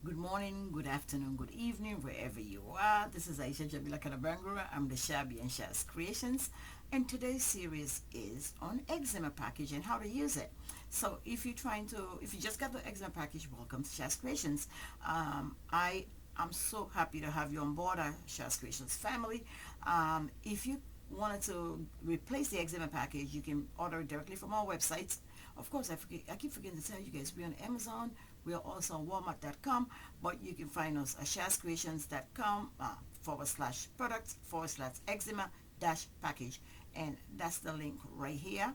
Good morning, good afternoon, good evening, wherever you are. This is Aisha Jabila Kanabangura. I'm the Shabby and Shaz Creations, and today's series is on eczema package and how to use it. So if you just got the eczema package, welcome to Shaz Creations. I am so happy to have you on board our Shaz Creations family. If you wanted to replace the eczema package, you can order it directly from our website. Of course, I keep forgetting to tell you guys, we're on Amazon. We are also on Walmart.com, but you can find us at shazcreations.com /product /eczema package. And that's the link right here.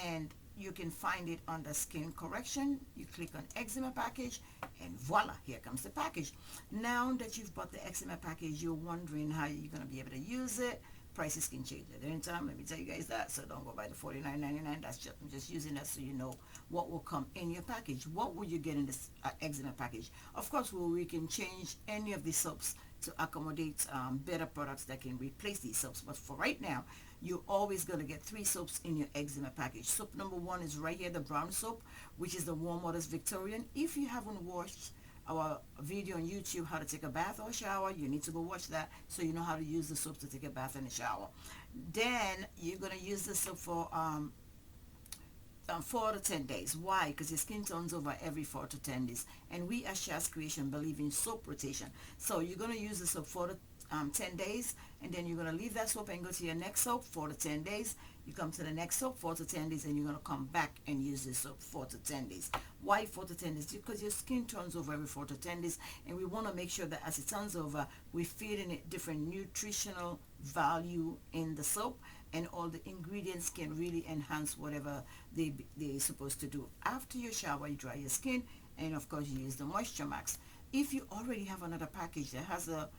And you can find it under skin correction. You click on eczema package and voila, here comes the package. Now that you've bought the eczema package, you're wondering how you're going to be able to use it. Prices can change at any time. Let me tell you guys that. So don't go by the $49.99. I'm just using that so you know what will come in your package. What will you get in this eczema package? Of course, we can change any of the soaps to accommodate better products that can replace these soaps. But for right now, you're always going to get 3 soaps in your eczema package. Soap number 1 is right here, the brown soap, which is the Warm Waters Victorian. If you haven't watched our video on YouTube, how to take a bath or shower, you need to go watch that so you know how to use the soap to take a bath and a shower. Then you're going to use the soap for 4 to 10 days. Why? Because your skin turns over every 4 to 10 days, and we at Shaz Creation believe in soap rotation. So you're going to use the soap 4 to 10 days, and then you're going to leave that soap and go to your next soap 4 to 10 days. You come to the next soap 4 to 10 days, and you're going to come back and use this soap 4 to 10 days. Why 4 to 10 days? Because your skin turns over every 4 to 10 days, and we want to make sure that as it turns over, we're feeding it different nutritional value in the soap, and all the ingredients can really enhance whatever they're supposed to do. After your shower, you dry your skin, and of course you use the Moisture Max. If you already have another package that has a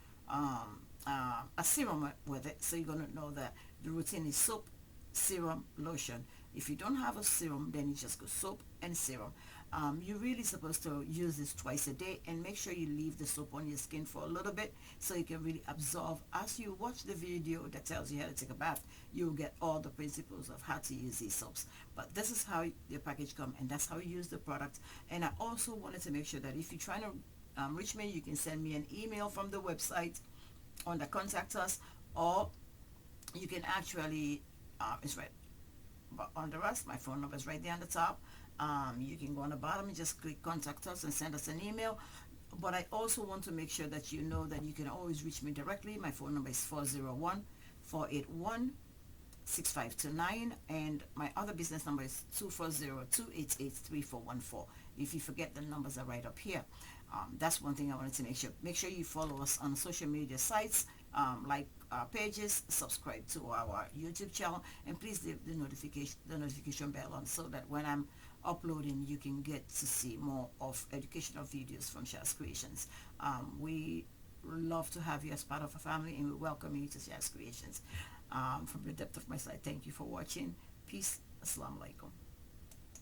serum with it, so you're going to know that the routine is soap, serum, lotion. If you don't have a serum, then you just go soap and serum. You're really supposed to use this twice a day, and make sure you leave the soap on your skin for a little bit so you can really absorb. As you watch the video that tells you how to take a bath, you'll get all the principles of how to use these soaps. But this is how the package comes, and that's how you use the product. And I also wanted to make sure that if you're trying to reach me, you can send me an email from the website on the contact us, or you can actually it's right under us. My phone number is right there on the top. You can go on the bottom and just click contact us and send us an email. But I also want to make sure that you know that you can always reach me directly. My phone number is 401-481-6529, and my other business number is 240-288-3414. If you forget, the numbers are right up here. That's one thing I wanted to make sure. Make sure you follow us on social media sites, like our pages, subscribe to our YouTube channel, and please leave the notification bell on so that when I'm uploading, you can get to see more of educational videos from Shaz Creations. We love to have you as part of a family, and we welcome you to Shaz Creations. From the depth of my side, thank you for watching. Peace. Assalamu alaikum.